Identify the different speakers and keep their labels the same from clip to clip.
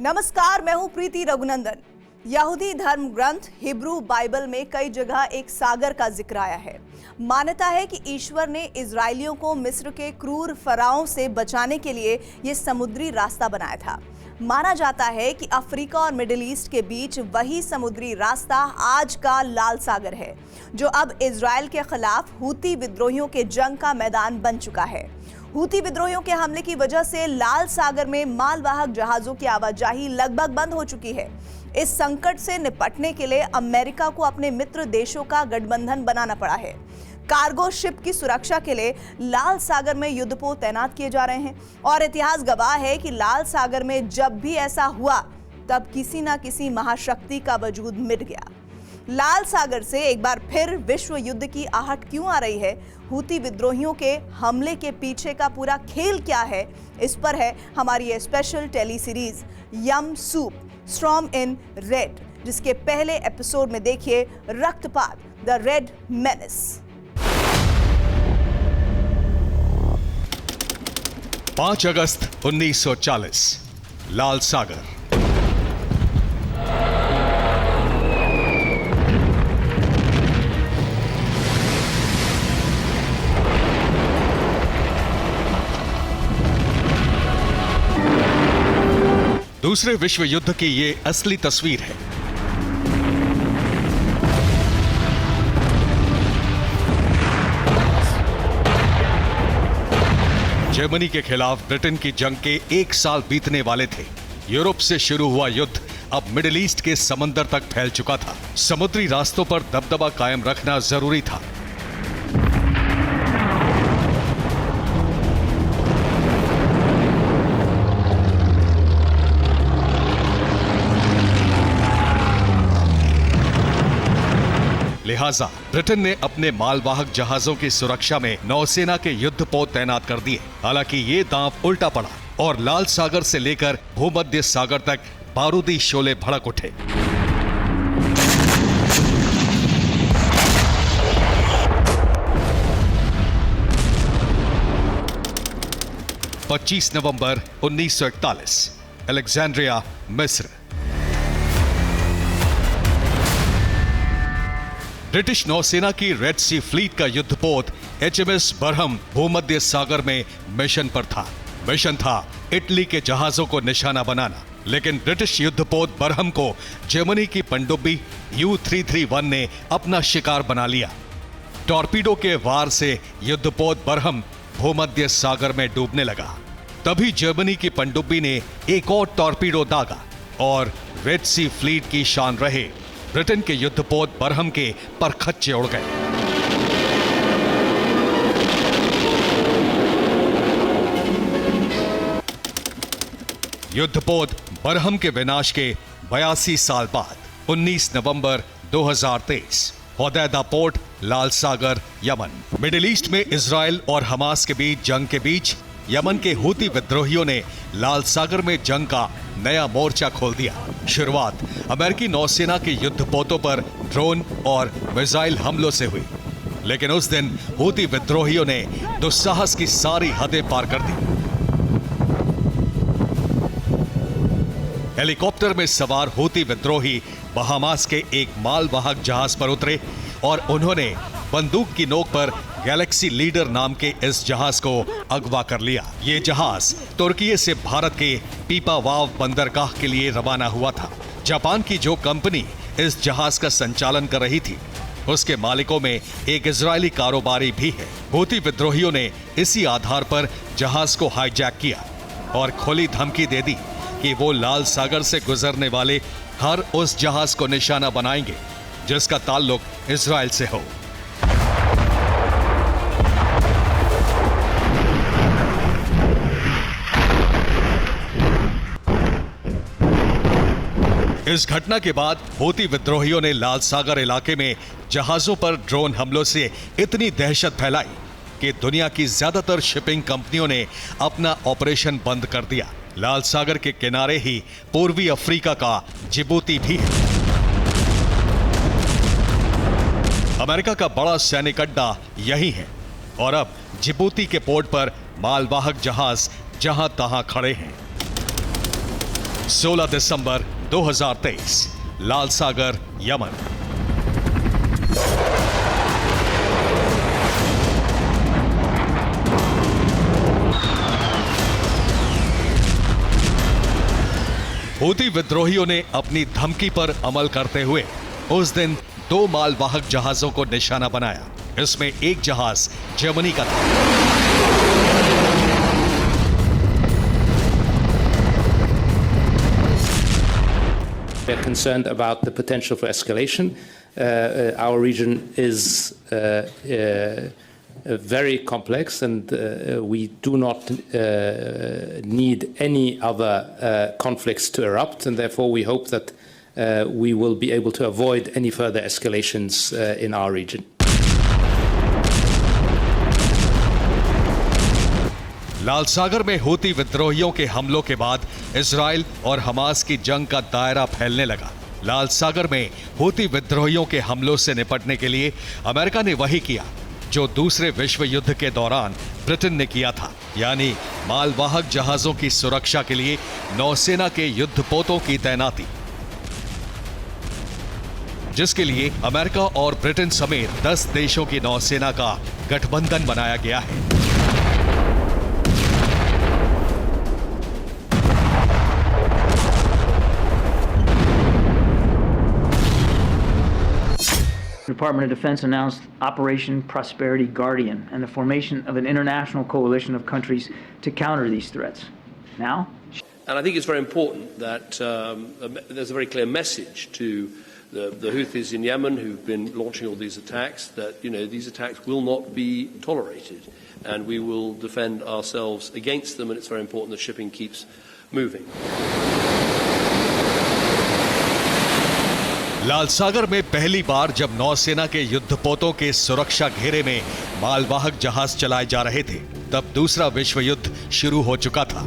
Speaker 1: नमस्कार, मैं हूं प्रीति रघुनंदन। यहूदी धर्म ग्रंथ हिब्रू बाइबल में कई जगह एक सागर का जिक्र आया है। मान्यता है कि ईश्वर ने इजरायलियों को मिस्र के क्रूर फराओं से बचाने के लिए यह समुद्री रास्ता बनाया था। माना जाता है कि अफ्रीका और मिडिल ईस्ट के बीच वही समुद्री रास्ता आज का लाल सागर है, जो अब इजराइल के खिलाफ हूती विद्रोहियों के जंग का मैदान बन चुका है। हूती विद्रोहियों के हमले की वजह से लाल सागर में मालवाहक जहाजों की आवाजाही लगभग बंद हो चुकी है। इस संकट से निपटने के लिए अमेरिका को अपने मित्र देशों का गठबंधन बनाना पड़ा है। कार्गो शिप की सुरक्षा के लिए लाल सागर में युद्धपोत तैनात किए जा रहे हैं और इतिहास गवाह है कि लाल सागर में जब भी ऐसा हुआ तब किसी ना किसी महाशक्ति का वजूद मिट गया। लाल सागर से एक बार फिर विश्व युद्ध की आहट क्यों आ रही है? हूती विद्रोहियों के हमले के पीछे का पूरा खेल क्या है? इस पर है हमारी ये स्पेशल टेली सीरीज यम सूप स्टॉर्म इन रेड, जिसके पहले एपिसोड में देखिए रक्तपात, द रेड मेनेस।
Speaker 2: 5 अगस्त 1940, लाल सागर। दूसरे विश्व युद्ध की ये असली तस्वीर है। जर्मनी के खिलाफ ब्रिटेन की जंग के 1 साल बीतने वाले थे। यूरोप से शुरू हुआ युद्ध अब मिडिल ईस्ट के समंदर तक फैल चुका था। समुद्री रास्तों पर दबदबा कायम रखना जरूरी था। लिहाजा ब्रिटेन ने अपने मालवाहक जहाजों की सुरक्षा में नौसेना के युद्धपोत तैनात कर दिए। हालांकि ये दांव उल्टा पड़ा और लाल सागर से लेकर भूमध्य सागर तक बारूदी शोले भड़क उठे। (25 नवंबर 1941) अलेक्जेंड्रिया, मिस्र। ब्रिटिश नौसेना की रेड सी फ्लीट का युद्धपोत HMS बरहम भूमध्य सागर में मिशन पर था। मिशन था इटली के जहाजों को निशाना बनाना, लेकिन ब्रिटिश युद्धपोत बरहम को जर्मनी की पनडुब्बी U331 ने अपना शिकार बना लिया। टॉर्पीडो के वार से युद्धपोत बरहम भूमध्य सागर में डूबने लगा। तभी जर्मनी की पनडुब्बी ने एक और टॉर्पीडो दागा और रेड सी फ्लीट की शान रहे ब्रिटेन के युद्धपोत बरहम के परखच्चे उड़ गए। युद्धपोत बरहम के विनाश के 82 साल बाद 19 नवंबर 2023 होदैदा पोर्ट, लाल सागर, यमन। मिडिल ईस्ट में इजराइल और हमास के बीच जंग के बीच यमन के हूती विद्रोहियों ने लाल सागर में जंग का नया मोर्चा खोल दिया। शुरुआत अमेरिकी नौसेना के युद्धपोतों पर ड्रोन और मिसाइल हमलों से हुई, लेकिन उस दिन हूती विद्रोहियों ने दुस्साहस की सारी हदें पार कर दी। हेलीकॉप्टर में सवार हूती विद्रोही बहामास के एक मालवाहक जहाज पर उतरे और उन्होंने बंदूक की नोक पर गैलेक्सी लीडर नाम के इस जहाज को अगवा कर लिया। ये जहाज तुर्की से भारत के पीपावाव बंदरगाह के लिए रवाना हुआ था। जापान की जो कंपनी इस जहाज का संचालन कर रही थी, उसके मालिकों में एक इजरायली कारोबारी भी है। हूती विद्रोहियों ने इसी आधार पर जहाज को हाईजैक किया और खुली धमकी दे दी कि वो लाल सागर से गुजरने वाले हर उस जहाज को निशाना बनाएंगे जिसका ताल्लुक इजराइल से हो। इस घटना के बाद हूती विद्रोहियों ने लाल सागर इलाके में जहाजों पर ड्रोन हमलों से इतनी दहशत फैलाई कि दुनिया की ज्यादातर शिपिंग कंपनियों ने अपना ऑपरेशन बंद कर दिया। लाल सागर के किनारे ही पूर्वी अफ्रीका का जिबूती भी है। अमेरिका का बड़ा सैनिक अड्डा यही है और अब जिबूती के पोर्ट पर मालवाहक जहाज जहां तहां खड़े हैं। 16 दिसंबर 2023, लाल सागर, यमन। हूती विद्रोहियों ने अपनी धमकी पर अमल करते हुए उस दिन 2 मालवाहक जहाजों को निशाना बनाया। इसमें एक जहाज जर्मनी का था।
Speaker 3: We're concerned about the potential for escalation. Our region is very complex, and we do not need any other conflicts to erupt, and therefore we hope that we will be able to avoid any further escalations in our region.
Speaker 2: लाल सागर में Houthi विद्रोहियों के हमलों के बाद Israel और Hamas की जंग का दायरा फैलने लगा। लाल सागर में हूती विद्रोहियों के हमलों से निपटने के लिए अमेरिका ने वही किया जो दूसरे विश्व युद्ध के दौरान ब्रिटेन ने किया था, यानी मालवाहक जहाजों की सुरक्षा के लिए नौसेना के युद्धपोतों की तैनाती, जिसके लिए अमेरिका और ब्रिटेन समेत 10 देशों की नौसेना का गठबंधन बनाया गया है।
Speaker 4: The Department of Defense announced Operation Prosperity Guardian and the formation of an international coalition of countries to counter these threats. Now?
Speaker 5: And I think it's very important that there's a very clear message to the Houthis in Yemen who've been launching all these attacks that, these attacks will not be tolerated and we will defend ourselves against them, and it's very important that shipping keeps moving.
Speaker 2: लाल सागर में पहली बार जब नौसेना के युद्धपोतों के सुरक्षा घेरे में मालवाहक जहाज चलाए जा रहे थे, तब दूसरा विश्व युद्ध शुरू हो चुका था।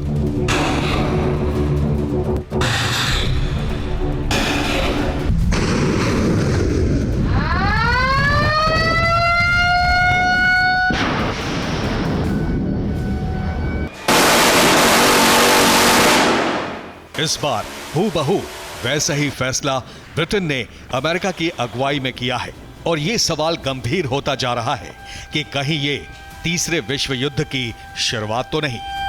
Speaker 2: इस बार हूबहू वैसा ही फैसला ब्रिटेन ने अमेरिका की अगुवाई में किया है, और ये सवाल गंभीर होता जा रहा है कि कहीं ये तीसरे विश्व युद्ध की शुरुआत तो नहीं।